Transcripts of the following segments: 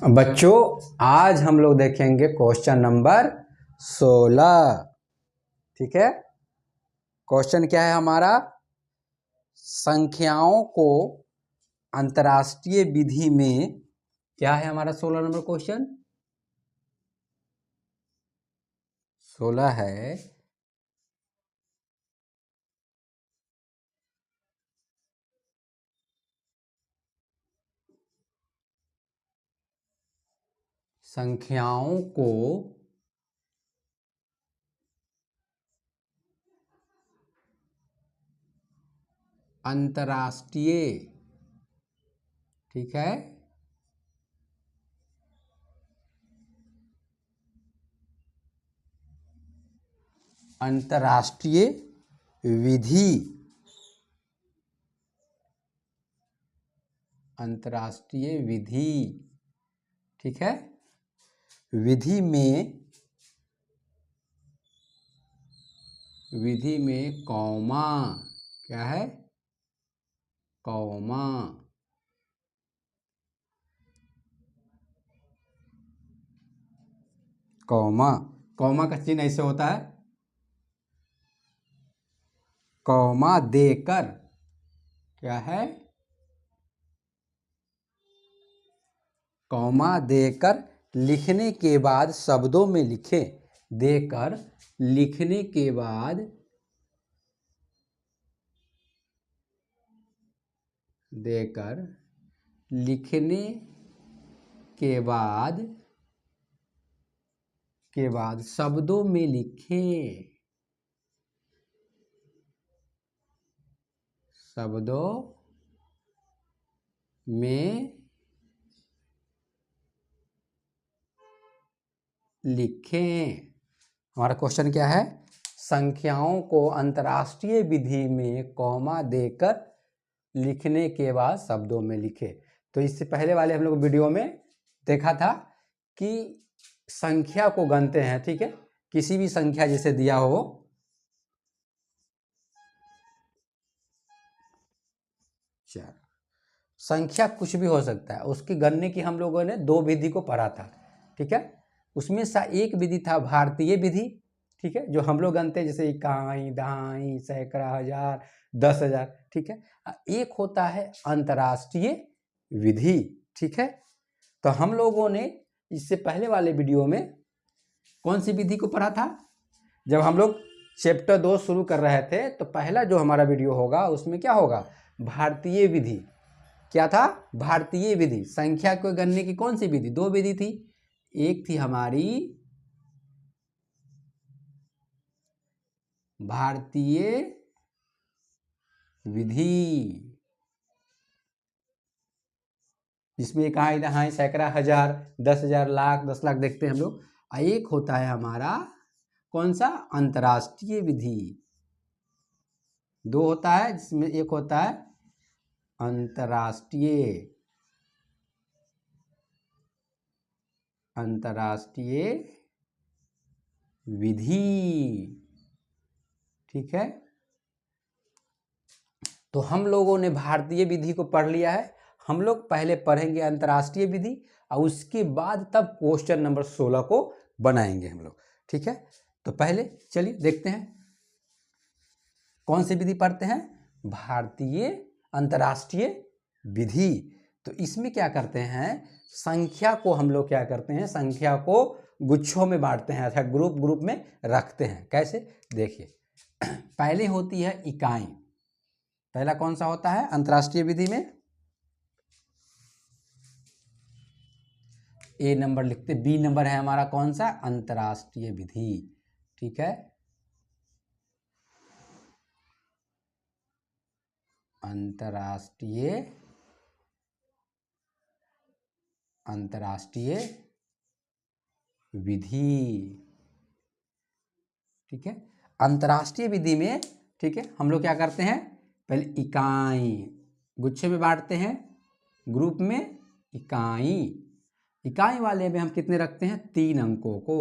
बच्चों आज हम लोग देखेंगे क्वेश्चन नंबर 16। ठीक है, क्वेश्चन क्या है हमारा? संख्याओं को अंतर्राष्ट्रीय विधि में क्या है हमारा 16 नंबर क्वेश्चन? 16 है संख्याओं को अंतर्राष्ट्रीय, ठीक है, अंतर्राष्ट्रीय विधि, अंतर्राष्ट्रीय विधि, ठीक है, विधि में कॉमा, क्या है? कॉमा, कॉमा, कॉमा का चिन्ह ऐसे होता है, कॉमा देकर, क्या है? कॉमा देकर लिखने के बाद शब्दों में लिखें, देकर लिखने के बाद, देकर लिखने के बाद शब्दों में लिखें, शब्दों में लिखें। हमारा क्वेश्चन क्या है? संख्याओं को अंतर्राष्ट्रीय विधि में कॉमा देकर लिखने के बाद शब्दों में लिखे। तो इससे पहले वाले हम लोग वीडियो में देखा था कि संख्या को गणते हैं, ठीक है, किसी भी संख्या जैसे दिया हो, चार, संख्या कुछ भी हो सकता है, उसकी गणने की हम लोगों ने दो विधि को पढ़ा था, ठीक है। उसमें से एक विधि था भारतीय विधि, ठीक है, जो हम लोग गणते हैं जैसे इकाई, दहाई, सैकड़ा, हजार, 10,000, ठीक है। एक होता है अंतर्राष्ट्रीय विधि, ठीक है। तो हम लोगों ने इससे पहले वाले वीडियो में कौन सी विधि को पढ़ा था? जब हम लोग चैप्टर 2 शुरू कर रहे थे तो पहला जो हमारा वीडियो होगा उसमें क्या होगा? भारतीय विधि। क्या था? भारतीय विधि। संख्या को गणने की कौन सी विधि? दो विधि थी, एक थी हमारी भारतीय विधि जिसमें इकाई, दहाई, सैकड़ा, हजार, 10,000, लाख, 10 लाख देखते हैं हम लोग। एक होता है हमारा कौन सा? अंतर्राष्ट्रीय विधि। दो होता है जिसमें एक होता है अंतर्राष्ट्रीय, अंतर्राष्ट्रीय विधि, ठीक है। तो हम लोगों ने भारतीय विधि को पढ़ लिया है। हम लोग पहले पढ़ेंगे अंतर्राष्ट्रीय विधि और उसके बाद तब क्वेश्चन नंबर 16 को बनाएंगे हम लोग, ठीक है। तो पहले चलिए देखते हैं कौन सी विधि पढ़ते हैं? भारतीय अंतर्राष्ट्रीय विधि। तो इसमें क्या करते हैं? संख्या को हम लोग क्या करते हैं? संख्या को गुच्छों में बांटते हैं, अर्थात ग्रुप ग्रुप में रखते हैं। कैसे? देखिए, पहले होती है इकाई। पहला कौन सा होता है अंतर्राष्ट्रीय विधि में? ए नंबर लिखते, बी नंबर है हमारा कौन सा? अंतर्राष्ट्रीय विधि, ठीक है। अंतर्राष्ट्रीय विधि, ठीक है। अंतर्राष्ट्रीय विधि में, ठीक है, हम लोग क्या करते हैं? पहले इकाई गुच्छे में बांटते हैं, ग्रुप में इकाई। इकाई वाले में हम कितने रखते हैं? 3 अंकों को।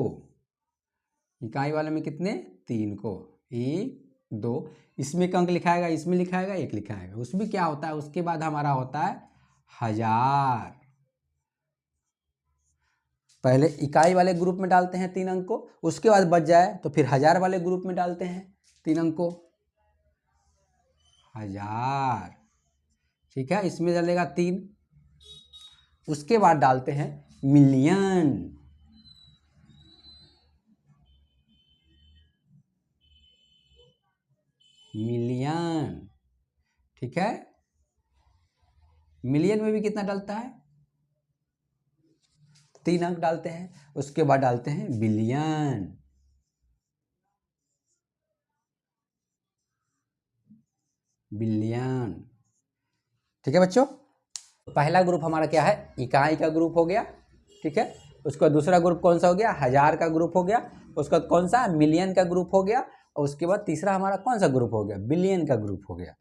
इकाई वाले में कितने? 3 को। 1, 2, इसमें एक अंक लिखाएगा, इसमें लिखाएगा, एक लिखाएगा। उसमें क्या होता है? उसके बाद हमारा होता है हजार, पहले इकाई वाले ग्रुप में डालते हैं 3 अंक को, उसके बाद बच जाए तो फिर हजार वाले ग्रुप में डालते हैं 3 अंक को, 1000, ठीक है, इसमें डलेगा 3। उसके बाद डालते हैं मिलियन, मिलियन, ठीक है। मिलियन में भी कितना डलता है, 3 अंक डालते हैं। उसके बाद डालते हैं बिलियन, बिलियन, ठीक है बच्चों। पहला ग्रुप हमारा क्या है, इकाई का ग्रुप हो गया, ठीक है। उसका दूसरा ग्रुप कौन सा हो गया, हजार का ग्रुप हो गया। उसका कौन सा, मिलियन का ग्रुप हो गया। और उसके बाद तीसरा हमारा कौन सा ग्रुप हो गया, बिलियन का ग्रुप हो गया।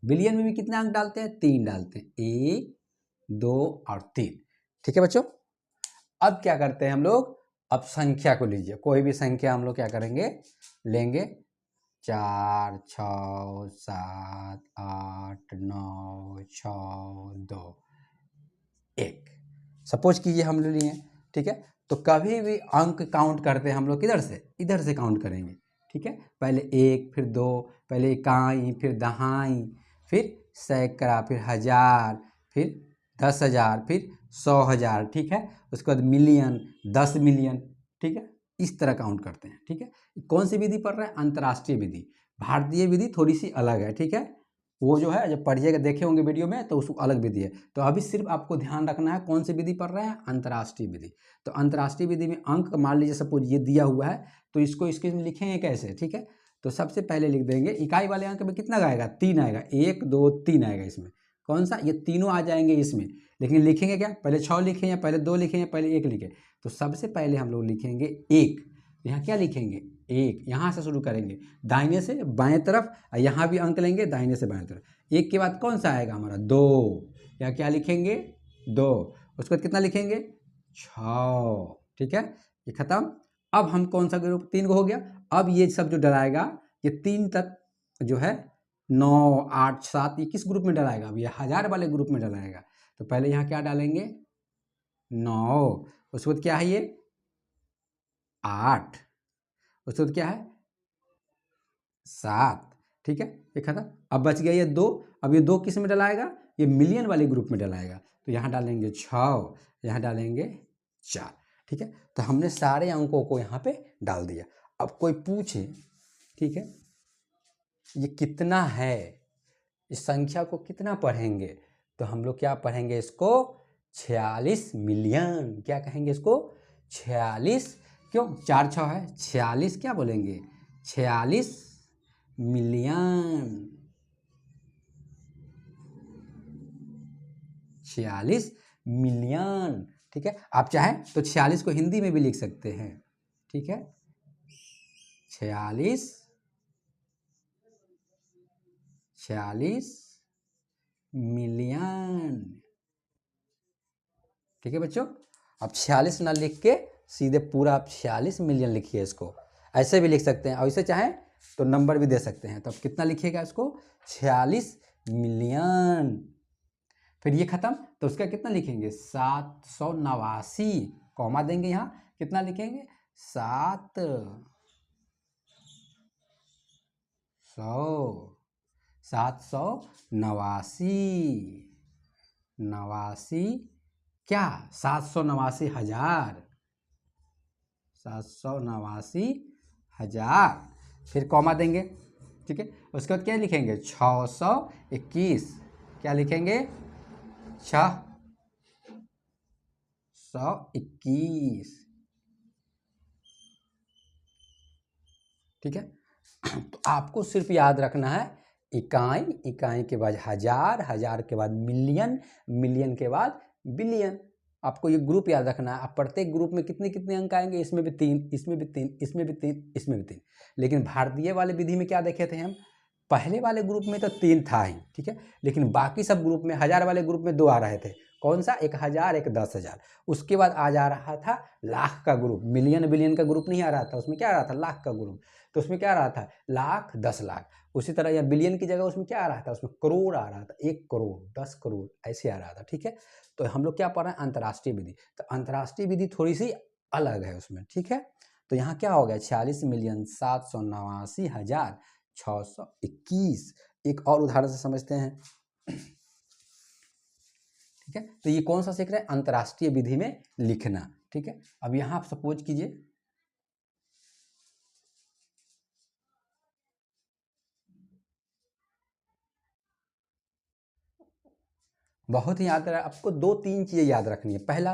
बिलियन में भी कितने अंक डालते हैं, 3 डालते हैं, 1 2 और 3, ठीक है बच्चों। अब क्या करते हैं हम लोग, अब संख्या को लीजिए, कोई भी संख्या हम लोग क्या करेंगे, लेंगे 4 6 7 8 9 6 2 1, सपोज कीजिए हम लोग लिए, ठीक है। तो कभी भी अंक काउंट करते हैं हम लोग किधर से, इधर से काउंट करेंगे, ठीक है। पहले 1 फिर 2, पहले इकाई फिर दहाई फिर सैकड़ा फिर हजार फिर 10,000 फिर 100,000, ठीक है। उसके बाद मिलियन, 10 मिलियन, ठीक है। इस तरह काउंट करते हैं, ठीक है। कौन सी विधि पढ़ रहे हैं, अंतर्राष्ट्रीय विधि। भारतीय विधि थोड़ी सी अलग है, ठीक है। वो जो है जब पढ़िएगा, देखे होंगे वीडियो में, तो उसको अलग विधि है। तो अभी सिर्फ आपको ध्यान रखना है कौन सी विधि पढ़ रहे हैं, अंतर्राष्ट्रीय विधि। तो अंतर्राष्ट्रीय विधि में अंक मान लीजिए सपोज ये दिया हुआ है, तो इसको इसके में लिखेंगे कैसे, ठीक है। तो सबसे पहले लिख देंगे, इकाई वाले अंक में कितना आएगा, 3 आएगा, 1 2 3 आएगा। इसमें कौन सा, ये तीनों आ जाएंगे इसमें। लेकिन लिखेंगे क्या, पहले 6 लिखें या पहले 2 लिखें या पहले 1 लिखें। तो सबसे पहले हम लोग लिखेंगे 1, यहाँ क्या लिखेंगे, 1, यहाँ से शुरू करेंगे दाहिने से बाएं तरफ, यहाँ भी अंक लेंगे दाहिने से बाएं तरफ। 1 के बाद कौन सा आएगा हमारा, 2, या क्या लिखेंगे 2। उसके बाद कितना लिखेंगे, 6, ठीक है, ये खत्म। अब हम कौन सा ग्रुप, 3 को हो गया। अब ये सब जो डलाएगा, ये 3 तक जो है 9 8 7, ये किस ग्रुप में डलाएगा, अब ये हजार वाले ग्रुप में डलाएगा। तो पहले यहाँ क्या डालेंगे, 9, उसके बाद क्या है ये 8, उसके बाद क्या है 7, ठीक है, ये खत्म। अब बच गया ये 2, अब ये 2 किस में डलाएगा, ये मिलियन वाले ग्रुप में डलाएगा। तो यहाँ डालेंगे 6, यहाँ डालेंगे 4, ठीक है। तो हमने सारे अंकों को यहाँ पे डाल दिया। अब कोई पूछे, ठीक है, ये कितना है, इस संख्या को कितना पढ़ेंगे, तो हम लोग क्या पढ़ेंगे इसको, 46 मिलियन। क्या कहेंगे इसको, 46, क्यों 4 6 है, 46 क्या बोलेंगे, 46 मिलियन, 46 मिलियन, ठीक है। आप चाहें तो 46 को हिंदी में भी लिख सकते हैं, ठीक है, 46 मिलियन, ठीक है बच्चों। अब 46 ना लिख के सीधे पूरा आप 46 मिलियन लिखिए इसको, ऐसे भी लिख सकते हैं, और इसे चाहें तो नंबर भी दे सकते हैं। तो अब कितना लिखिएगा इसको, 46 मिलियन। फिर ये खत्म, तो उसका कितना लिखेंगे, 789, कॉमा देंगे यहाँ, कितना लिखेंगे, 789 क्या, 789,000, 789,000, फिर कॉमा देंगे, ठीक है। उसके बाद क्या लिखेंगे, 621, क्या लिखेंगे, 621, ठीक है। तो आपको सिर्फ याद रखना है इकाई, इकाई के बाद हजार, हजार के बाद मिलियन, मिलियन के बाद बिलियन। आपको ये ग्रुप याद रखना है। आप प्रत्येक ग्रुप में कितने कितने अंक आएंगे, इसमें भी 3, इसमें भी 3, इसमें भी 3, इसमें भी 3। लेकिन भारतीय वाले विधि में क्या देखे थे हम, पहले वाले ग्रुप में तो 3 था ही, ठीक है। लेकिन बाकी सब ग्रुप में, हजार वाले ग्रुप में 2 आ रहे थे, कौन सा, एक 1000 एक 10,000। उसके बाद आ जा रहा था लाख का ग्रुप, मिलियन बिलियन का ग्रुप नहीं आ रहा था, उसमें क्या आ रहा था, लाख का ग्रुप। तो उसमें क्या आ रहा था, लाख 10 लाख। उसी तरह या बिलियन की जगह उसमें क्या आ रहा था, उसमें करोड़ आ रहा था, 1 करोड़ 10 करोड़ ऐसे आ रहा था। ठीक है, तो हम लोग क्या पढ़ रहे हैं, अंतर्राष्ट्रीय विधि। तो अंतर्राष्ट्रीय विधि थोड़ी सी अलग है उसमें। ठीक है, तो यहाँ क्या हो गया, 46,789,621। एक और उदाहरण से समझते हैं। ठीक है, तो ये कौन सा सीख रहे हैं, अंतर्राष्ट्रीय विधि में लिखना। ठीक है, अब यहाँ आप सपोज कीजिए बहुत ही याद रहा आपको, 2-3 चीज़ें याद रखनी है। पहला,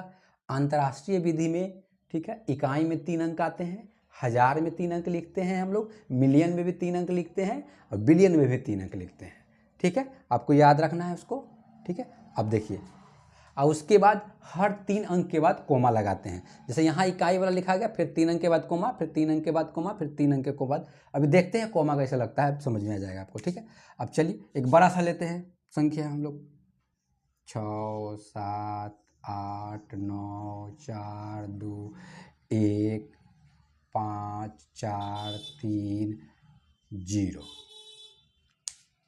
अंतर्राष्ट्रीय विधि में, ठीक है, इकाई में 3 अंक आते हैं, हजार में 3 अंक लिखते हैं हम लोग, मिलियन में भी 3 अंक लिखते हैं, और बिलियन में भी 3 अंक लिखते हैं। ठीक है, आपको याद रखना है उसको। ठीक है, अब देखिए, और उसके बाद हर 3 अंक के बाद कोमा लगाते हैं। जैसे यहाँ इकाई वाला लिखा गया, फिर 3 अंक के बाद कोमा, फिर 3 अंक के बाद कोमा, फिर 3 अंक के बाद। अभी देखते हैं कोमा कैसे लगता है, समझ में आ जाएगा आपको। ठीक है, अब चलिए एक बड़ा सा लेते हैं संख्या हम लोग, 6 7 8 9 4 2 1 5 4 3 0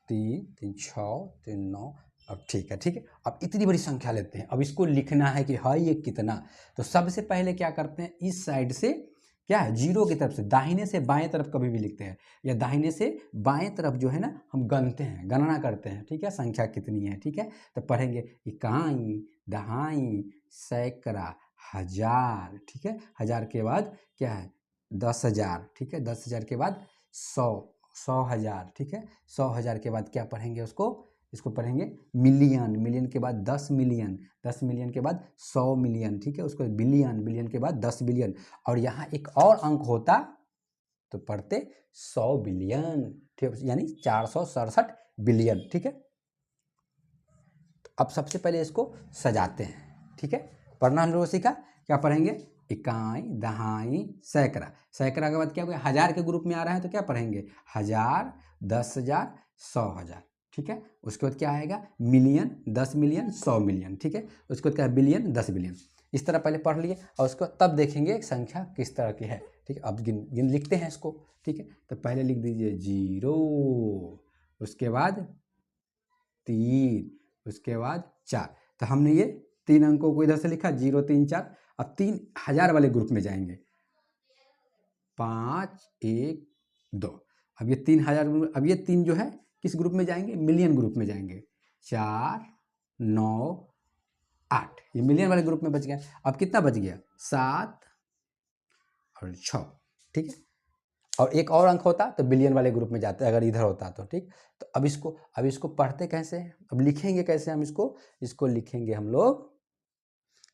3 3 6 3 9। अब ठीक है, ठीक है, अब इतनी बड़ी संख्या लेते हैं। अब इसको लिखना है कि हाँ ये कितना। तो सबसे पहले क्या करते हैं, इस साइड से क्या है, जीरो की तरफ से दाहिने से बाएं तरफ कभी भी लिखते हैं, या दाहिने से बाएं तरफ जो है ना, हम गणते हैं, गणना करते हैं। ठीक है, संख्या कितनी है। ठीक है, तो पढ़ेंगे इकाई, दहाई, सैकड़ा, हजार। ठीक है, हजार के बाद क्या है, 10,000। ठीक है, 10,000 के बाद 100, 100,000। ठीक है, 100,000 के बाद क्या पढ़ेंगे उसको, इसको पढ़ेंगे मिलियन, मिलियन के बाद 10 मिलियन, 10 मिलियन के बाद 100 मिलियन। ठीक है, उसको बिलियन, बिलियन के बाद 10 बिलियन, और यहाँ एक और अंक होता तो पढ़ते 100 बिलियन। ठीक, यानी 467 बिलियन। ठीक है, अब सबसे पहले इसको सजाते हैं। ठीक है, पढ़ना हम लोगों को सीखा, क्या पढ़ेंगे, इकाई, दहाई, सैकड़ा। सैकड़ा के बाद क्या होगा, हजार के ग्रुप में आ रहा है तो क्या पढ़ेंगे, हजार, 10,000, 100,000। ठीक है, उसके बाद क्या आएगा, मिलियन, 10 मिलियन, 100 मिलियन। ठीक है, उसके बाद क्या है, बिलियन, 10 बिलियन। इस तरह पहले पढ़ लिए, और उसको तब देखेंगे संख्या किस तरह की है। ठीक है, अब गिन गिन लिखते हैं इसको। ठीक है, तो पहले लिख दीजिए 0, उसके बाद 3, उसके बाद 4। तो हमने ये 3 अंकों को इधर से लिखा, 0 3 4। अब 3,000 वाले ग्रुप में जाएंगे, 5 1 2। अब ये 3,000, अब ये 3 जो है किस ग्रुप में जाएंगे, मिलियन ग्रुप में जाएंगे, 4 9 8, ये मिलियन वाले ग्रुप में बच गया। अब कितना बच गया, 7 और 6। ठीक है, और एक और अंक होता तो बिलियन वाले ग्रुप में जाते अगर इधर होता तो। ठीक, तो अब इसको पढ़ते कैसे, अब लिखेंगे कैसे हम इसको लिखेंगे हम लोग,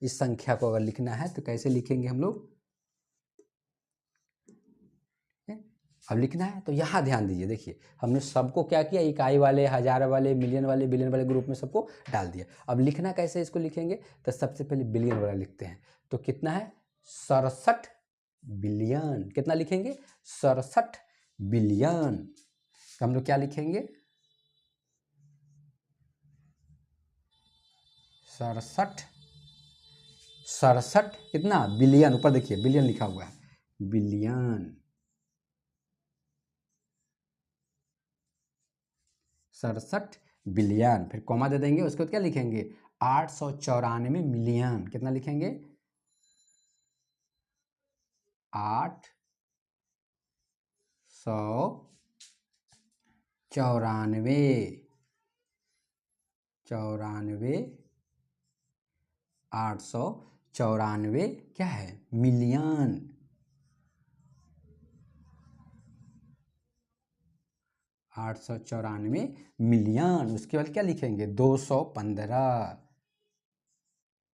इस संख्या को अगर लिखना है तो कैसे लिखेंगे हम लोग, अब लिखना है तो यहाँ ध्यान दीजिए। देखिए, हमने सबको क्या किया, इकाई वाले, हजार वाले, मिलियन वाले, बिलियन वाले ग्रुप में सबको डाल दिया। अब लिखना कैसे इसको लिखेंगे, तो सबसे पहले बिलियन वाला लिखते हैं। तो कितना है, 67 बिलियन। कितना लिखेंगे, 67 बिलियन। तो हम लोग क्या लिखेंगे, 67 कितना, बिलियन, ऊपर देखिए बिलियन लिखा हुआ है, बिलियन, 67 बिलियन। फिर कॉमा दे देंगे, उसके बाद क्या लिखेंगे, 894 मिलियन। कितना लिखेंगे, 894 894 क्या है, मिलियन। 894 मिलियन। उसके बाद क्या लिखेंगे, 215,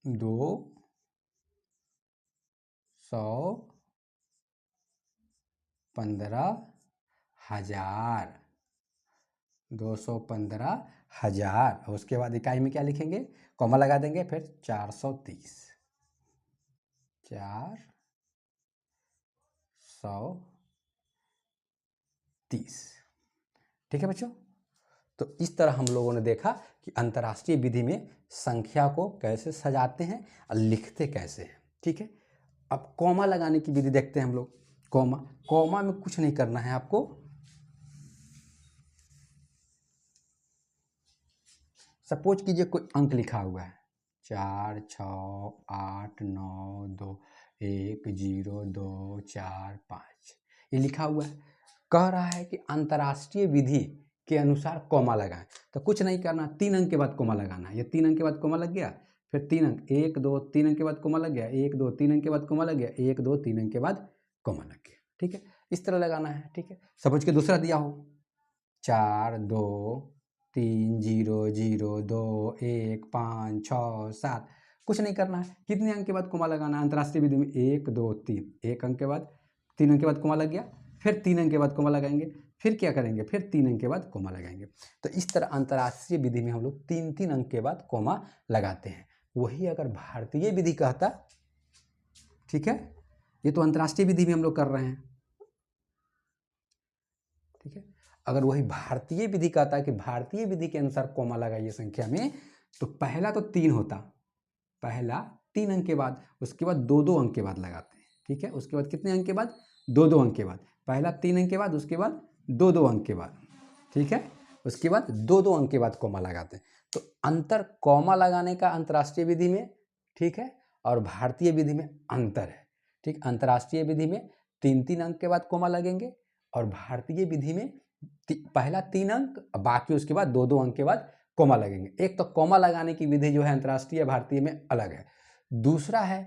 215,000, 215,000। उसके बाद इकाई में क्या लिखेंगे, कॉमा लगा देंगे, फिर 430, 430। ठीक है बच्चों, तो इस तरह हम लोगों ने देखा कि अंतर्राष्ट्रीय विधि में संख्या को कैसे सजाते हैं और लिखते कैसे हैं। ठीक है, अब कॉमा लगाने की विधि देखते हैं हम लोग। कॉमा में कुछ नहीं करना है आपको, सपोज कीजिए कोई अंक लिखा हुआ है 4 6 8 9 2 1 0 2 4 5 ये लिखा हुआ है। कह रहा है कि अंतर्राष्ट्रीय विधि के अनुसार कॉमा लगाएं। तो कुछ नहीं करना, 3 अंक के बाद कॉमा लगाना। ये 3 अंक के बाद कॉमा लग गया, फिर 3 अंक 1 2 3 अंक के बाद कॉमा लग गया, 1 2 3 अंक के बाद कॉमा लग गया, 1 2 3 अंक के बाद कॉमा लग गया। ठीक है, इस तरह लगाना है। ठीक है, सपोज के दूसरा दिया हो 4 2 3 0 0 2 1 5 6 7, कुछ नहीं करना है। कितने अंक के बाद कॉमा लगाना है अंतर्राष्ट्रीय विधि में? 1 2 3, 1 अंक के बाद 3 अंक के बाद कॉमा लग गया, फिर 3 अंक के बाद कॉमा लगाएंगे, फिर क्या करेंगे, फिर 3 अंक के बाद कॉमा लगाएंगे। तो इस तरह अंतर्राष्ट्रीय विधि में हम लोग 3-3 अंक के बाद कॉमा लगाते हैं। वही अगर भारतीय विधि कहता, ठीक है, ये तो अंतर्राष्ट्रीय विधि में हम लोग कर रहे हैं। ठीक है, अगर वही भारतीय विधि कहता है कि भारतीय विधि के अनुसार कॉमा लगाइए संख्या में, तो पहला तो 3 होता, पहला 3 अंक के बाद, उसके बाद 2-2 अंक के बाद लगाते हैं। ठीक है, उसके बाद कितने अंक के बाद? 2-2 अंक के बाद। पहला 3 अंक के बाद, उसके बाद 2-2 अंक के बाद। ठीक है, उसके बाद 2-2 अंक के बाद कॉमा लगाते हैं। तो अंतर कॉमा लगाने का अंतर्राष्ट्रीय विधि में, ठीक है, और भारतीय विधि में अंतर है। ठीक, अंतर्राष्ट्रीय विधि में 3-3 अंक के बाद कॉमा लगेंगे और भारतीय विधि में पहला 3 अंक, बाकी उसके बाद 2-2 अंक के बाद कॉमा लगेंगे। एक तो कॉमा लगाने की विधि जो है अंतर्राष्ट्रीय भारतीय में अलग है। दूसरा है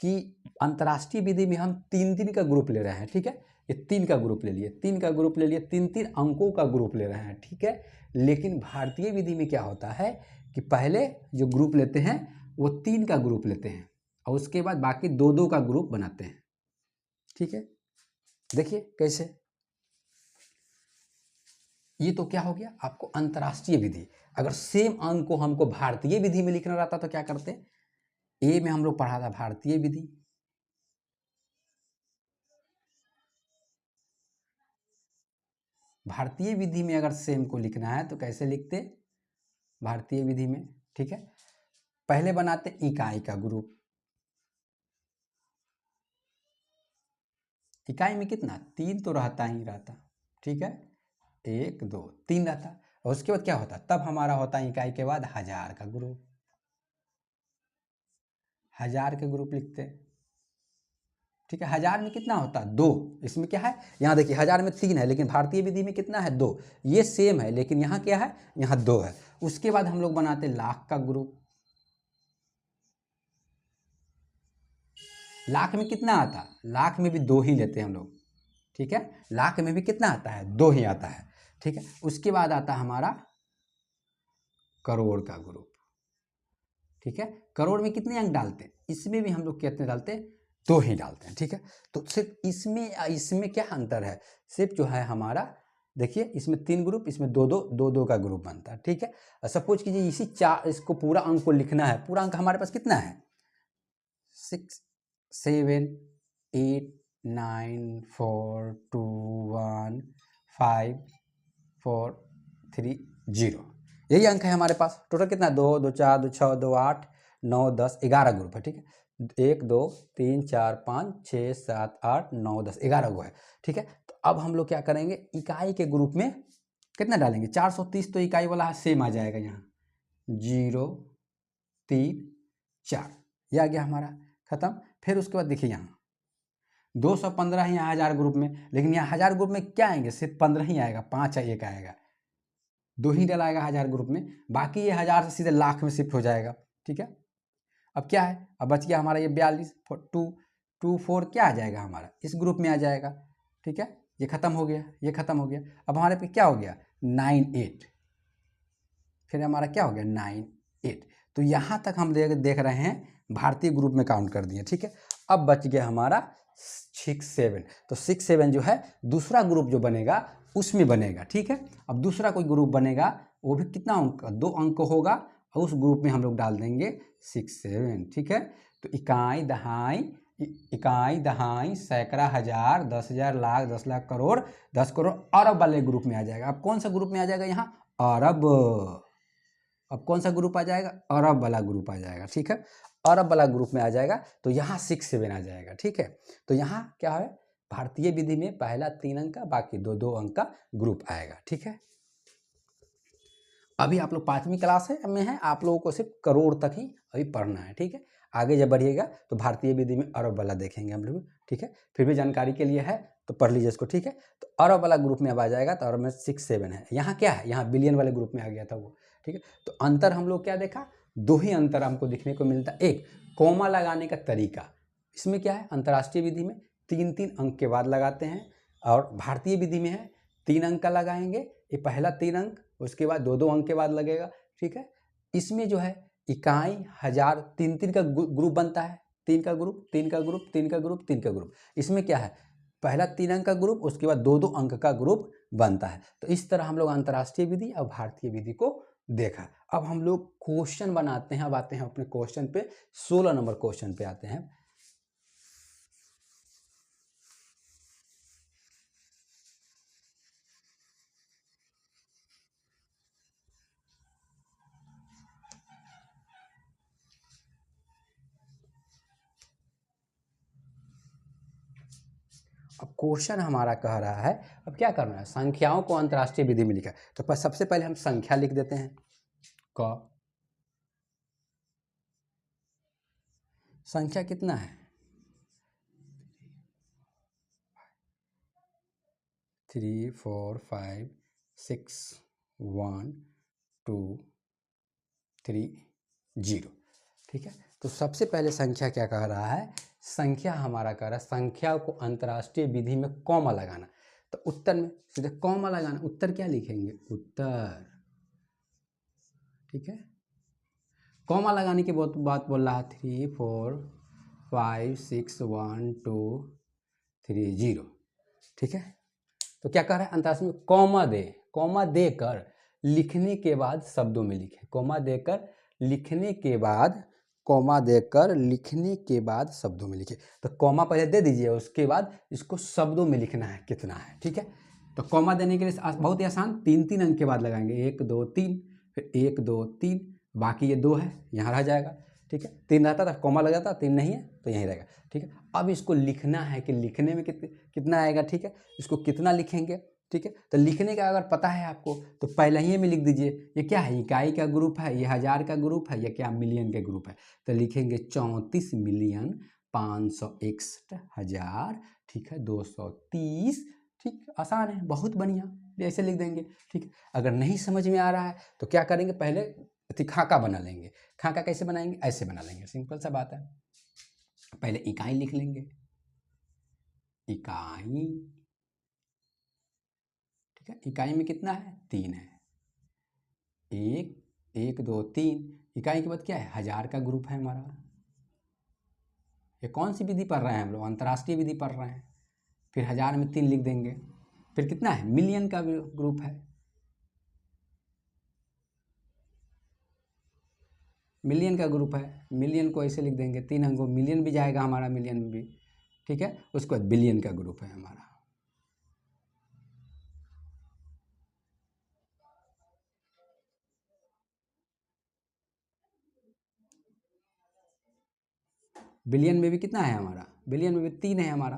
कि अंतर्राष्ट्रीय विधि में हम 3-3 का ग्रुप ले रहे हैं। ठीक है, ये 3 का ग्रुप ले लिए, 3 का ग्रुप ले लिए, 3-3 अंकों का ग्रुप ले रहे हैं। ठीक है, लेकिन भारतीय विधि में क्या होता है कि पहले जो ग्रुप लेते हैं वो 3 का ग्रुप लेते हैं और उसके बाद बाकी 2-2 का ग्रुप बनाते हैं। ठीक है, देखिए कैसे, ये तो क्या हो गया आपको अंतर्राष्ट्रीय विधि। अगर सेम अंक को हमको भारतीय विधि में लिखना रहता तो क्या करते? ए में हम लोग पढ़ा था भारतीय विधि, भारतीय विधि में अगर सेम को लिखना है तो कैसे लिखते भारतीय विधि में? ठीक है, पहले बनाते इकाई का ग्रुप। इकाई में कितना? 3 तो रहता ही रहता। ठीक है, 1 2 3 रहता और उसके बाद क्या होता? तब हमारा होता इकाई के बाद 1000 का ग्रुप, 1000 के ग्रुप लिखते। ठीक है, 1000 में कितना होता? 2। इसमें क्या है, यहाँ देखिए 1000 में 3 है लेकिन भारतीय विधि में कितना है? 2। ये सेम है लेकिन यहाँ क्या है, यहाँ 2 है। उसके बाद हम लोग बनाते लाख का ग्रुप। लाख में कितना आता? लाख में भी 2 ही लेते हैं हम लोग। ठीक है, लाख में भी कितना आता है? 2 ही आता है। ठीक है, उसके बाद आता हमारा करोड़ का ग्रुप। ठीक है, करोड़ में कितने अंक डालते हैं? इसमें भी हम लोग कितने डालते हैं? 2 ही डालते हैं। ठीक है, तो सिर्फ इसमें क्या अंतर है? सिर्फ जो है हमारा, देखिए इसमें 3 ग्रुप, इसमें 2-2 का ग्रुप बनता है। ठीक है, सपोज कीजिए इसी इसको पूरा अंक को लिखना है। पूरा अंक हमारे पास कितना है? 6 7 8 9 4 2 1 5 4 3 0, यही अंक है हमारे पास। टोटल कितना? 2 2 4 2 6 2 8 9 10 11 ग्रुप है। ठीक है, 1 2 3 4 5 6 7 8 9 10 11 गो है। ठीक है, तो अब हम लोग क्या करेंगे, इकाई के ग्रुप में कितना डालेंगे? 430 तो इकाई वाला है, सेम आ जाएगा यहाँ 0 3 4, ये आ गया हमारा, खत्म। फिर उसके बाद देखिए यहाँ 215 ही यहाँ 1000 ग्रुप में, लेकिन यहाँ 1000 ग्रुप में क्या आएंगे? सिर्फ 15 ही आएगा, 5 या 1 आएगा, 2 ही डलाएगा 1000 ग्रुप में। बाकी ये 1000 से सीधे लाख में शिफ्ट हो जाएगा। ठीक है, अब क्या है, अब बच गया हमारा ये 42 2 4 क्या आ जाएगा हमारा? इस ग्रुप में आ जाएगा। ठीक है, ये खत्म हो गया, ये खत्म हो गया। अब हमारे पे क्या हो गया? 9 8, फिर हमारा क्या हो गया? 9 8। तो यहाँ तक हम देख रहे हैं भारतीय ग्रुप में काउंट कर दिए। ठीक है, अब बच गया हमारा 6 7। तो 6 7 जो है दूसरा ग्रुप जो बनेगा उसमें बनेगा। ठीक है, अब दूसरा कोई ग्रुप बनेगा, वो भी कितना अंक? 2 अंक होगा और उस ग्रुप में हम लोग डाल देंगे 6 7। ठीक है, तो इकाई दहाई सैकड़ा हजार 10,000 लाख 10 लाख करोड़ 10 करोड़ अरब वाले ग्रुप में आ जाएगा। अब कौन सा ग्रुप में आ जाएगा? यहाँ अरब। अब कौन सा ग्रुप आ जाएगा? अरब वाला ग्रुप आ जाएगा। ठीक है, अरब वाला ग्रुप में आ जाएगा तो यहाँ 6 7 आ जाएगा। ठीक है, तो यहाँ क्या है, भारतीय विधि में पहला 3 अंक का, बाकी 2-2 अंक का ग्रुप आएगा। ठीक है, अभी आप लोग 5वीं क्लास में हैं, आप लोगों को सिर्फ करोड़ तक ही अभी पढ़ना है, ठीक है। आगे जब बढ़िएगा तो भारतीय विधि में अरब वाला देखेंगे हम लोग, ठीक है। फिर भी जानकारी के लिए है तो पढ़ लीजिए इसको, ठीक है। तो अरब वाला ग्रुप में अब आ जाएगा, तो अरब में 6 7 है। यहाँ क्या है, यहाँ बिलियन वाले ग्रुप में आ गया था वो, ठीक है। तो अंतर हम लोग क्या देखा, 2 ही अंतर हमको दिखने को मिलता। एक, कॉमा लगाने का तरीका। इसमें क्या है, अंतर्राष्ट्रीय विधि में 3 3 अंक के बाद लगाते हैं, और भारतीय विधि में है 3 अंक का लगाएंगे, ये पहला 3 अंक, उसके बाद 2 2 अंक के बाद लगेगा, ठीक है। इसमें जो है इकाई, हजार, 3 3 का ग्रुप बनता है, 3 का ग्रुप, 3 का ग्रुप, 3 का ग्रुप, 3 का ग्रुप। इसमें क्या है, पहला 3 अंक का ग्रुप, उसके बाद 2 2 अंक का ग्रुप बनता है। तो इस तरह हम लोग अंतर्राष्ट्रीय विधि और भारतीय विधि को देखा। अब हम लोग क्वेश्चन बनाते हैं। अब आते हैं अपने क्वेश्चन पे, 16 नंबर क्वेश्चन पे आते हैं। अब क्वेश्चन हमारा कह रहा है, अब क्या करना है, संख्याओं को अंतर्राष्ट्रीय विधि में लिखा। तो सबसे पहले हम संख्या लिख देते हैं, क। संख्या कितना है, 3 4 5 6 1 2 3 0, ठीक है। तो सबसे पहले संख्या क्या कह रहा है, संख्या हमारा कह रहा है संख्या को अंतर्राष्ट्रीय विधि में कॉमा लगाना। तो उत्तर में सीधे कॉमा लगाना, उत्तर क्या लिखेंगे, उत्तर, ठीक है। कॉमा लगाने की बात बोल रहा है, 3 4 5 6 1 2 3 0, ठीक है। तो क्या कह रहा है, अंतराष्ट्रीय में कॉमा दे, कॉमा देकर लिखने के बाद शब्दों में लिखे, कॉमा देकर लिखने के बाद, कॉमा देकर लिखने के बाद शब्दों में लिखे। तो कॉमा पहले दे दीजिए, उसके बाद इसको शब्दों में लिखना है कितना है, ठीक है। तो कॉमा देने के लिए बहुत ही आसान, 3 3 अंक के बाद लगाएंगे, 1 2 3, फिर 1 2 3, बाकी ये 2 है यहाँ रह जाएगा, ठीक है। 3 रहता था कॉमा लग जाता, 3 नहीं है तो यहीं रहेगा, ठीक है। अब इसको लिखना है कि लिखने में कितना आएगा, ठीक है। इसको कितना लिखेंगे, ठीक है। तो लिखने का अगर पता है आपको तो पहले ही में लिख दीजिए, ये क्या है, इकाई का ग्रुप है, ये हजार का ग्रुप है, ये क्या मिलियन का ग्रुप है। तो लिखेंगे 34,561,000, ठीक है, 230, ठीक, आसान है, बहुत बढ़िया, ऐसे लिख देंगे, ठीक है। अगर नहीं समझ में आ रहा है तो क्या करेंगे, पहले खाका बना लेंगे। खाका कैसे बनाएंगे, ऐसे बना लेंगे, सिंपल सा बात है। पहले इकाई लिख लेंगे, इकाई, ठीक है। इकाई में कितना है, 3 है, 1 1 2 3। इकाई के बाद क्या है, हजार का ग्रुप है हमारा। ये कौन सी विधि पढ़ रहे हैं हम लोग, अंतर्राष्ट्रीय विधि पढ़ रहे हैं। फिर हजार में 3 लिख देंगे, फिर कितना है, मिलियन का ग्रुप है, मिलियन का ग्रुप है, मिलियन को ऐसे लिख देंगे, 3 अंकों, मिलियन भी जाएगा हमारा, मिलियन में भी, ठीक है। उसके बाद बिलियन का ग्रुप है हमारा। बिलियन में भी कितना है हमारा, बिलियन में भी 3 है हमारा,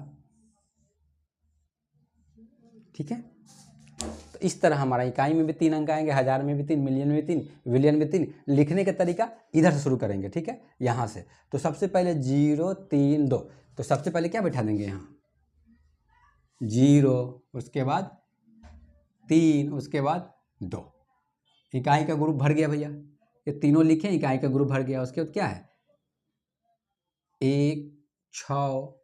ठीक है। तो इस तरह हमारा इकाई में भी 3 अंक आएंगे, हजार में भी 3, मिलियन में भी 3, बिलियन में 3। लिखने का तरीका इधर से शुरू करेंगे, ठीक है, यहाँ से। तो सबसे पहले 0 3 2, तो सबसे पहले क्या बैठा देंगे यहाँ, 0, उसके बाद 3, उसके बाद 2। इकाई का ग्रुप भर गया भैया, ये तीनों लिखे, इकाई का ग्रुप भर गया। उसके बाद क्या है, 1 6,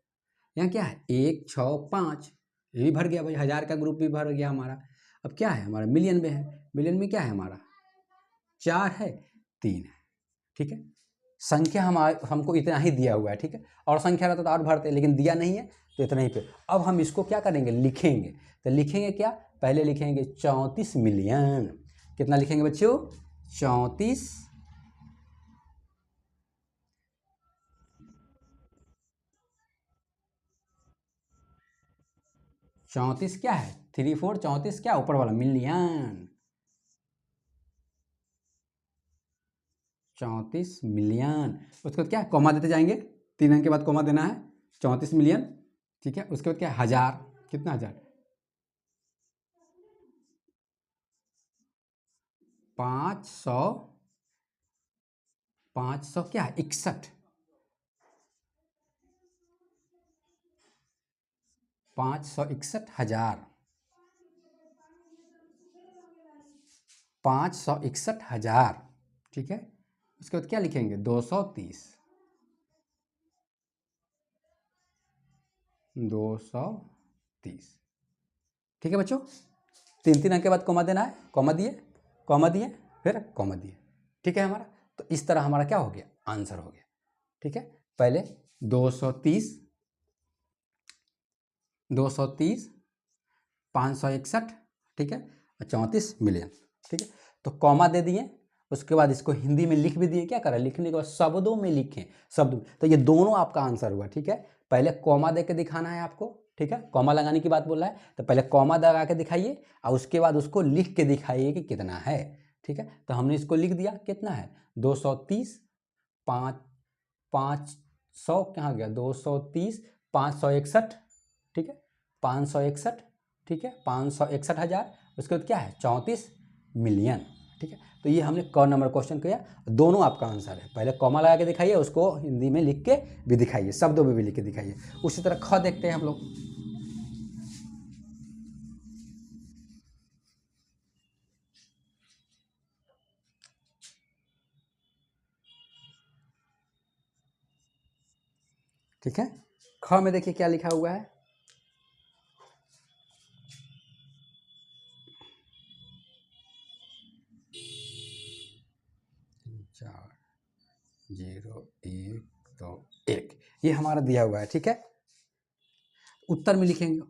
यहाँ क्या है, 1 6 5, ये भी भर गया भाई, हजार का ग्रुप भी भर गया हमारा। अब क्या है हमारा, मिलियन में है, मिलियन में क्या है हमारा, 4 है, 3 है, ठीक है। संख्या हमको इतना ही दिया हुआ है, ठीक है। और संख्या रहता तो और भरते, लेकिन दिया नहीं है तो इतना ही पे। अब हम इसको क्या करेंगे, लिखेंगे। तो लिखेंगे क्या, पहले लिखेंगे 34 मिलियन। कितना लिखेंगे बच्चों, 34, 34 क्या है, 3 4 34 क्या, ऊपर वाला मिलियन, 34 मिलियन। उसके बाद क्या, कॉमा देते जाएंगे, 3 अंक के बाद कॉमा देना है, 34 मिलियन, ठीक है। उसके बाद क्या, हजार, कितना हजार, 500 क्या है 61, 561,000, 561,000, ठीक है। उसके बाद क्या लिखेंगे 230, 230, ठीक है बच्चों। 3 अंक के बाद कॉमा देना है, कॉमा दिए, कॉमा दिए, फिर कॉमा दिए, ठीक है हमारा। तो इस तरह हमारा क्या हो गया, आंसर हो गया, ठीक है। पहले 230, 230, 561, ठीक है, और 34 मिलियन, ठीक है। तो कॉमा दे दिए, उसके बाद इसको हिंदी में लिख भी दिए। क्या करें, लिखने के बाद शब्दों में लिखें, शब्द। तो ये दोनों आपका आंसर हुआ, ठीक है। पहले कॉमा दे के दिखाना है आपको, ठीक है, कॉमा लगाने की बात बोल रहा है, तो पहले कॉमा लगा के दिखाइए और उसके बाद उसको लिख के दिखाइए कि कितना है, ठीक है। तो हमने इसको लिख दिया, कितना है 230, 500 कहाँ गया, 230, 561, ठीक है, 561, ठीक है, 561,000, उसके बाद क्या है 34 मिलियन, ठीक है। तो ये हमने क नंबर क्वेश्चन किया, दोनों आपका आंसर है। पहले कॉमा लगा के दिखाइए, उसको हिंदी में लिख के भी दिखाइए, शब्दों में भी लिख के दिखाइए। उसी तरह ख देखते हैं हम लोग। ठीक है, ख में देखिए क्या लिखा हुआ है, चार, 0, 1, 2, 1, ये हमारा दिया हुआ है, ठीक है। उत्तर में लिखेंगे,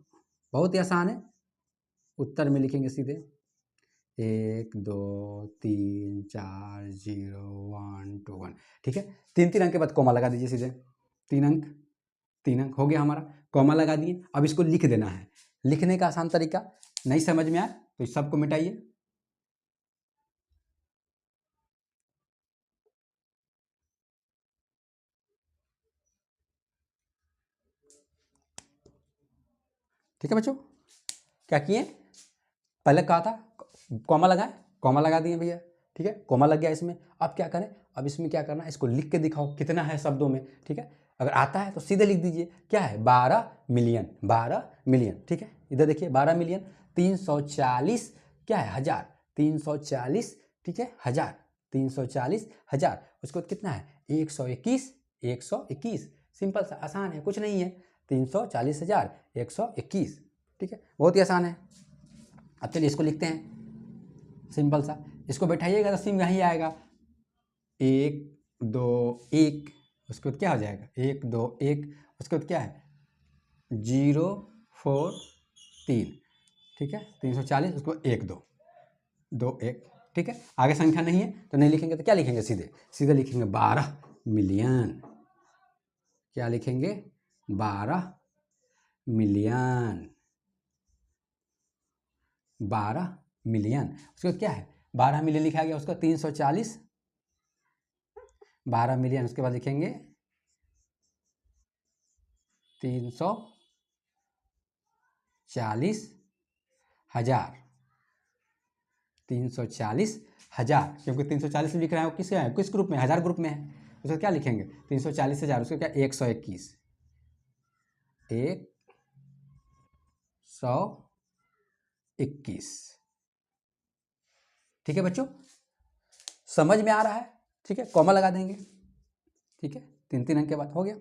बहुत ही आसान है। उत्तर में लिखेंगे सीधे 1, 2, 3, 4, 0, 1, 2, 1, ठीक है। 3 अंक के बाद कॉमा लगा दीजिए सीधे, 3 अंक, 3 अंक हो गया हमारा, कॉमा लगा दिए। अब इसको लिख देना है। लिखने का आसान तरीका, नहीं समझ में आए तो इस सबको मिटाइए, ठीक है बच्चों। क्या किए, पहले कहा था कॉमा लगाए, कॉमा लगा दिए भैया, ठीक है, कॉमा लग गया इसमें। अब क्या करें, अब इसमें क्या करना है, इसको लिख के दिखाओ कितना है शब्दों में, ठीक है। अगर आता है तो सीधे लिख दीजिए, क्या है 12 मिलियन, 12 मिलियन, ठीक है। इधर देखिए 12 मिलियन, 340 क्या है हजार, 340, ठीक है, हजार, 340,000, उसके बाद कितना है 121, 121, सिंपल सा आसान है, कुछ नहीं है, 340,000, 121, ठीक है, बहुत ही आसान है। अब चलिए इसको लिखते हैं, सिंपल सा, इसको बैठाइएगा तो सिम यहीं आएगा, 1, 2, 1, उसके बाद क्या हो जाएगा 1, 2, 1, उसके बाद क्या है 0, 4, 3, ठीक है, 340, उसको 1, 2, 2, 1, ठीक है। आगे संख्या नहीं है तो नहीं लिखेंगे, तो क्या लिखेंगे, सीधे सीधे लिखेंगे 12 मिलियन, क्या लिखेंगे 12 मिलियन, 12 मिलियन, उसके बाद क्या है 12 मिलियन लिखा गया, उसका 340, 12 मिलियन, उसके बाद लिखेंगे 340,000, 340,000, क्योंकि 340 लिख रहे हैं, किसके है, किस ग्रुप में, हजार ग्रुप में है। उसको क्या लिखेंगे 340,000, उसको क्या 121, 121, ठीक है बच्चों, समझ में आ रहा है, ठीक है, कॉमा लगा देंगे, ठीक है, 3 अंक के बाद हो गया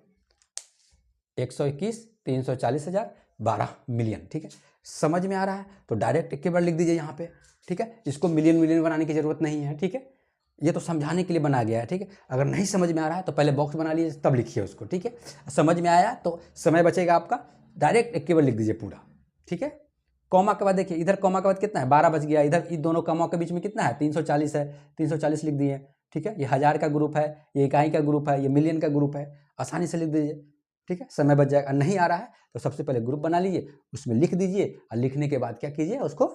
121, 340,000, 12 मिलियन, ठीक है। समझ में आ रहा है तो डायरेक्ट एक बार लिख दीजिए यहाँ पे, ठीक है, इसको मिलियन मिलियन बनाने की जरूरत नहीं है, ठीक है, ये तो समझाने के लिए बना गया है, ठीक है। अगर नहीं समझ में आ रहा है तो पहले बॉक्स बना लीजिए तब लिखिए उसको, ठीक है। समझ में आया तो समय बचेगा आपका, डायरेक्ट एक बार लिख दीजिए पूरा, ठीक है। कॉमा के बाद देखिए, इधर कॉमा के बाद कितना है 12 बच गया, इधर इन दोनों कॉमा के बीच में कितना है 340 है, 340 लिख दिए, ठीक है। ये हजार का ग्रुप है, ये इकाई का ग्रुप है, ये मिलियन का ग्रुप है, आसानी से लिख दीजिए, ठीक है, समय बच जाएगा। नहीं आ रहा है तो सबसे पहले ग्रुप बना लीजिए, उसमें लिख दीजिए और लिखने के बाद क्या कीजिए, उसको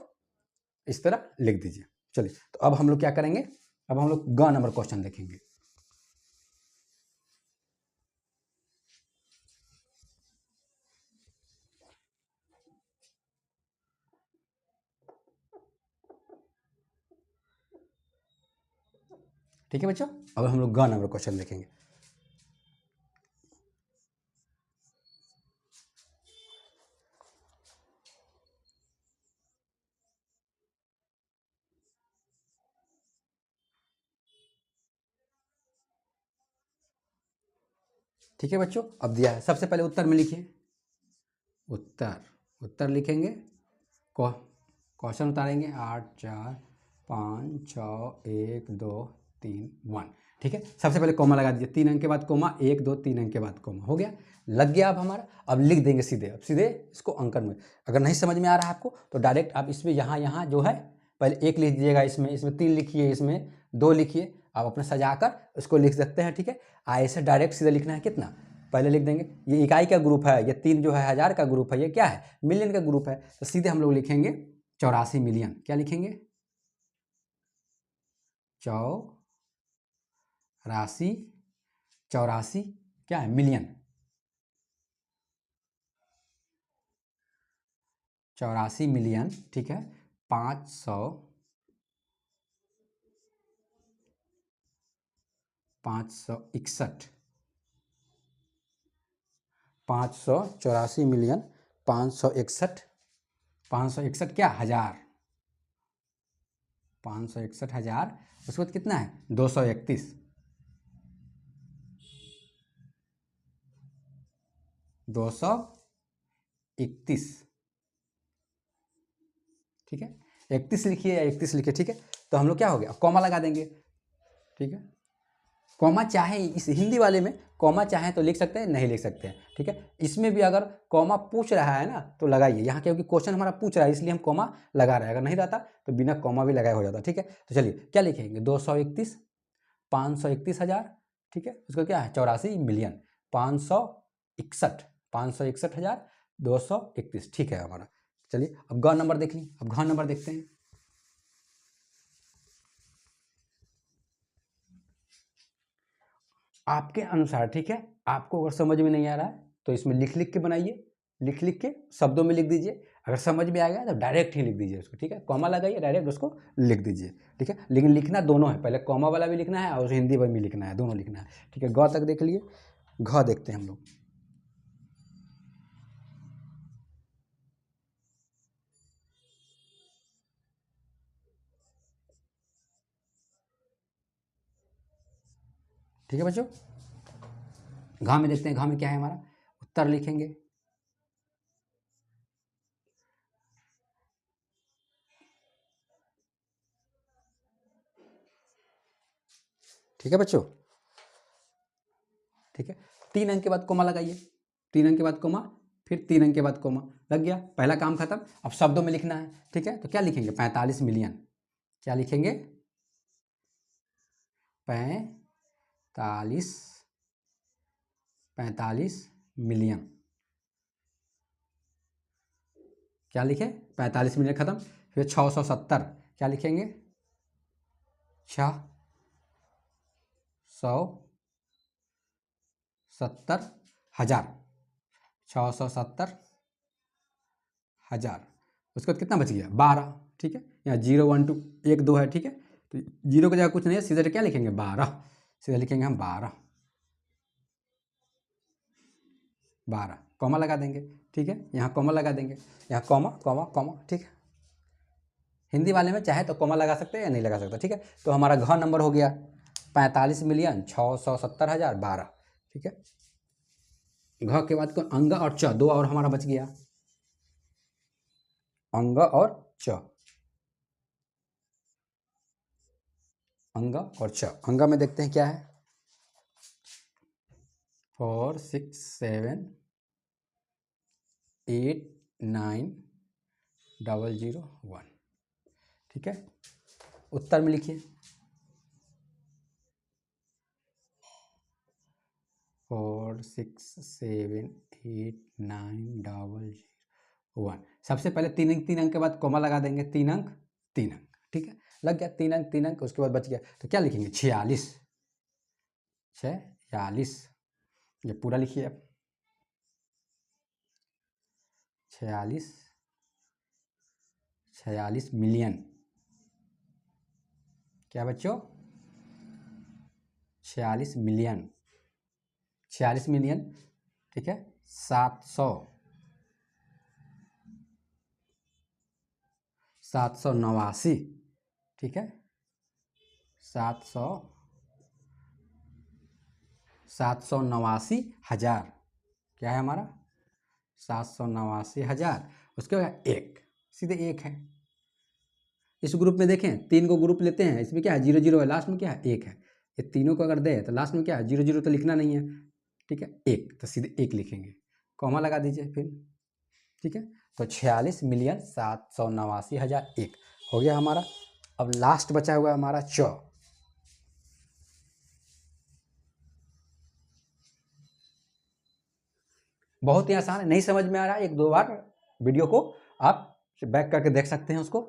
इस तरह लिख दीजिए। चलिए, तो अब हम लोग क्या करेंगे, अब हम लोग ग नंबर क्वेश्चन देखेंगे। ठीक है बच्चों। अब हम लोग ग नंबर क्वेश्चन देखेंगे। ठीक है बच्चों, अब दिया है, सबसे पहले उत्तर में लिखिए। उत्तर लिखेंगे, क्वेश्चन उतारेंगे 8 4 5 6 1 2 3 1। ठीक है, सबसे पहले कॉमा लगा दीजिए, 3 अंक के बाद कॉमा, 1 2 3 अंक के बाद कॉमा, हो गया, लग गया। अब हमारा अब लिख देंगे सीधे, अब सीधे इसको अंकन में। अगर नहीं समझ में आ रहा है आपको तो डायरेक्ट आप इसमें यहाँ जो है पहले 1 लिख दीजिएगा, इसमें 3 लिखिए, इसमें 2 लिखिए, आप अपने सजाकर इसको लिख सकते हैं। ठीक है, ऐसे डायरेक्ट सीधे लिखना है कितना, पहले लिख देंगे। ये इकाई का ग्रुप है, ये 3 जो है 1000 का ग्रुप है, ये क्या है, मिलियन का ग्रुप है। तो सीधे हम लोग लिखेंगे 84 मिलियन। क्या लिखेंगे, 84 क्या है, मिलियन। 84 मिलियन, ठीक है। 561 584 मिलियन 561 क्या, हजार, 561,000। उसके बाद कितना है, 231 231। ठीक है, 31 लिखिए या 31 लिखिए। ठीक है, तो हम लोग क्या हो गया, कॉमा लगा देंगे। ठीक है, कॉमा चाहे इस हिंदी वाले में कॉमा चाहे तो लिख सकते हैं, नहीं लिख सकते हैं। ठीक है, इसमें भी अगर कॉमा पूछ रहा है ना तो लगाइए यहाँ, क्योंकि क्वेश्चन हमारा पूछ रहा है इसलिए हम कॉमा लगा रहे हैं। अगर नहीं रहता तो बिना कॉमा भी लगाए हो जाता। ठीक है, तो चलिए क्या लिखेंगे, 231 531,000। ठीक है, उसको क्या है, 84 मिलियन 561,231। ठीक है हमारा। चलिए अब ग नंबर देख ली, अब घ नंबर देखते हैं। आपके अनुसार, ठीक है, आपको अगर समझ में नहीं आ रहा है तो इसमें लिख लिख के बनाइए, लिख लिख के शब्दों में लिख दीजिए। अगर समझ में आ गया तो डायरेक्ट ही लिख दीजिए उसको। ठीक है, कॉमा लगाइए, डायरेक्ट उसको लिख दीजिए। ठीक है, लेकिन लिखना दोनों है, पहले कॉमा वाला भी लिखना है और हिंदी में भी लिखना है, दोनों लिखना है। ठीक है, ग तक देख लिए, घ देखते हैं हम लोग। ठीक है बच्चों, घ में देखते हैं, घ में क्या है हमारा, उत्तर लिखेंगे। ठीक है बच्चों, ठीक है, 3 अंक के बाद कोमा लगाइए, 3 अंक के बाद कोमा, फिर 3 अंक के बाद कोमा, लग गया, पहला काम खत्म। अब शब्दों में लिखना है। ठीक है, तो क्या लिखेंगे, 45 मिलियन। क्या लिखेंगे, 45 मिलियन। क्या लिखे, 45 मिलियन खत्म। फिर 670, क्या लिखेंगे, 670,000, 670,000। उसके बाद कितना बच गया, 12। ठीक है, यहाँ 0 1 2 1 2 है। ठीक है, तो 0 की जगह कुछ नहीं है, सीधे क्या लिखेंगे, 12, सीधे लिखेंगे हम 12, कॉमा लगा देंगे। ठीक है, यहाँ कॉमा लगा देंगे, यहाँ कॉमा कॉमा कॉमा। ठीक है, हिंदी वाले में चाहे तो कॉमा लगा सकते हैं या नहीं लगा सकते। ठीक है, तो हमारा घ नंबर हो गया 45,670,012। ठीक है, घ के बाद कौन, अंग और च, दो और हमारा बच गया, अंग और च, अंग और च। अंग में देखते हैं क्या है, 4 6 7 8 9 0 0 1। ठीक है, उत्तर में लिखिए, 4 6 7 8 9 0 0 1। सबसे पहले 3 अंक के बाद कॉमा लगा देंगे, 3 अंक 3 अंक। ठीक है, लग गया, 3 अंक, उसके बाद बच गया, तो क्या लिखेंगे, 46 46। ये पूरा लिखिए आप, 46 मिलियन। क्या बच्चों, 46 मिलियन, 46 मिलियन, ठीक है, 789, ठीक है, 789,000, क्या है हमारा 789,000। उसके बाद एक, सीधे एक है। इस ग्रुप में देखें 3 को ग्रुप लेते हैं, इसमें क्या है 0 0 है, लास्ट में क्या है 1 है। ये तीनों को अगर दे तो लास्ट में क्या है 0 0 तो लिखना नहीं है, ठीक है, 1 तो सीधे 1 लिखेंगे, कॉमा लगा दीजिए फिर, ठीक है। तो 46,789,001 हो गया हमारा। अब लास्ट बचा हुआ है हमारा बहुत ही आसान है, नहीं समझ में आ रहा है 1-2 बार वीडियो को आप बैक करके देख सकते हैं उसको।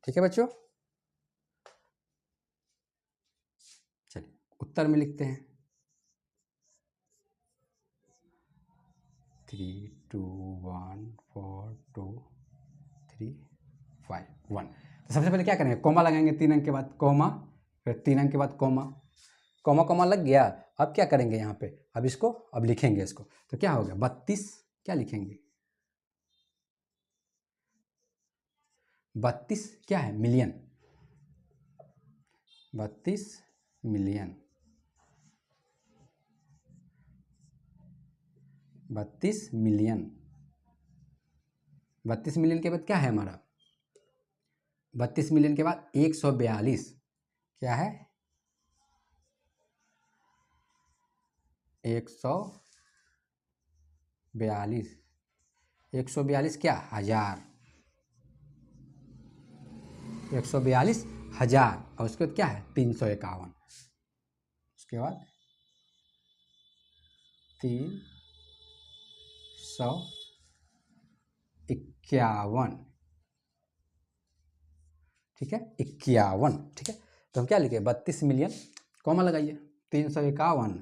ठीक है बच्चों, चलिए उत्तर में लिखते हैं 3 2 1 4 2 3 5 1। तो सबसे पहले क्या करेंगे, कॉमा लगाएंगे 3 अंक के बाद, कॉमा, फिर 3 अंक के बाद कॉमा, कॉमा कॉमा लग गया। अब क्या करेंगे यहाँ पे, अब इसको अब लिखेंगे इसको, तो क्या हो गया 32, क्या लिखेंगे 32 क्या है मिलियन, 32 मिलियन, 32 मिलियन, 32 मिलियन के बाद क्या है हमारा 32 मिलियन के बाद 142, क्या है 142, 142 क्या हजार, 142,000, और उसके बाद क्या है 351, उसके बाद 351, ठीक है 51, ठीक है। तो हम क्या लिखे 32 मिलियन, कॉमा लगाइए 351,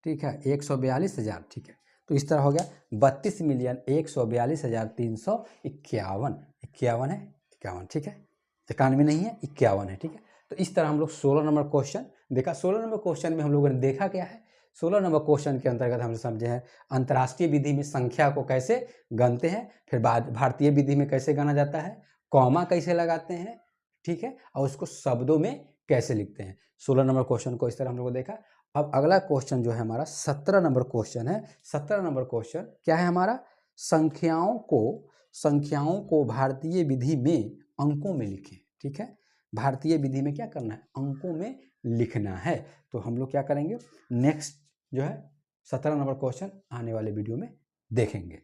ठीक है 142,000, ठीक है। तो इस तरह हो गया 32 मिलियन 142,351, 51 है 51, ठीक है, 91 नहीं है 51 है, ठीक है। तो इस तरह हम लोग 16 नंबर क्वेश्चन देखा। 16 नंबर क्वेश्चन में हम लोगों ने देखा क्या है, 16 नंबर क्वेश्चन के अंतर्गत हम समझे हैं अंतर्राष्ट्रीय विधि में संख्या को कैसे गणते हैं, फिर भारतीय विधि में कैसे गणा जाता है, कॉमा कैसे लगाते हैं, ठीक है, और उसको शब्दों में कैसे लिखते हैं। 16 नंबर क्वेश्चन को इस तरह हम लोग देखा। अब अगला क्वेश्चन जो है हमारा 17 नंबर क्वेश्चन है। 17 नंबर क्वेश्चन क्या है हमारा, संख्याओं को भारतीय विधि में अंकों में लिखें, ठीक है। भारतीय विधि में क्या करना है, अंकों में लिखना है। तो हम लोग क्या करेंगे, नेक्स्ट जो है 17 नंबर क्वेश्चन आने वाले वीडियो में देखेंगे।